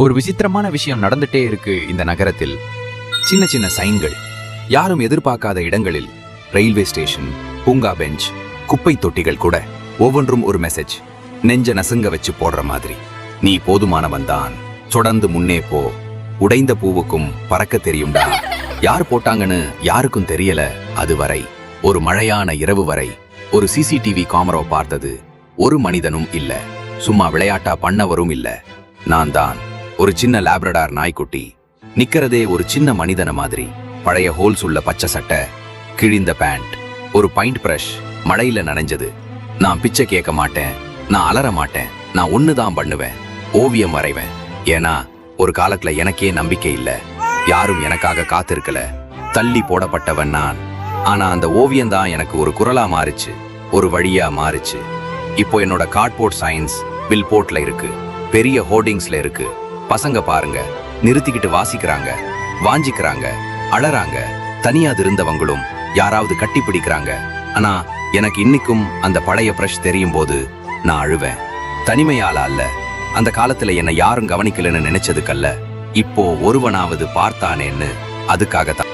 ஒரு விசித்திரமான விஷயம் நடந்துட்டே இருக்கு இந்த நகரத்தில். சின்ன சின்ன சைன்கள், யாரும் எதிர்பார்க்காத இடங்களில். ரயில்வே ஸ்டேஷன், பூங்கா பெஞ்ச், குப்பை தொட்டிகள் கூட ஒவ்வொன்றும் ஒரு மெசேஜ். நெஞ்ச நசுங்க வச்சு போடுற மாதிரி. நீ போதுமானவன் தான், தொடர்ந்து முன்னே போ. உடைந்த பூவுக்கும் பறக்க தெரியும்டா. யார் போட்டாங்கன்னு யாருக்கும் தெரியல அதுவரை. ஒரு மழையான இரவு வரை ஒரு சிசிடிவி கேமரா பார்த்தது ஒரு மனிதனும் இல்ல. சும்மா விளையாட்டா பண்ணவரும் இல்ல. நான் தான் ஒரு சின்ன லேப்ரடார் நாய்க்குட்டி, நிக்கிறதே ஒரு சின்ன மனிதன மாதிரி. பழைய ஹோல்ஸ் உள்ள பச்சை சட்டை, கிழிந்த பேண்ட், ஒரு பாயிண்ட் பிரஷ் மழையில நனைஞ்சது. நான் பிச்சை கேட்க மாட்டேன், நான் அலற மாட்டேன், நான் ஒண்ணுதான் பண்ணுவேன், ஓவியம் வரைவேன். ஏன்னா ஒரு காலத்துல எனக்கே நம்பிக்கை இல்ல, யாரும் எனக்காக காத்திருக்கல. தள்ளி போடப்பட்டவன் நான். ஆனா அந்த ஓவியம் தான் எனக்கு ஒரு குரலா மாறிச்சு, ஒரு வழியா மாறிச்சு. இப்போ என்னோட கார்ட்போர்ட் சயின்ஸ் பில் போர்ட்ல இருக்கு, பெரிய ஹோர்டிங்ஸ்ல இருக்கு. பசங்க பாருங்க, நிறுத்திக்கிட்டு வாசிக்கிறாங்க, வாஞ்சிக்கிறாங்க, அழறாங்க. தனியா இருந்தவங்களும் யாராவது கட்டி பிடிக்கிறாங்க. ஆனா எனக்கு இன்னைக்கும் அந்த பழைய பிரஷ் தெரியும் போது நான் அழுவேன். தனிமையால அல்ல, அந்த காலத்துல என்னை யாரும் கவனிக்கலன்னு நினைச்சதுக்கல்ல, இப்போ ஒருவனாவது பார்த்தானேன்னு அதுக்காகத்தான்.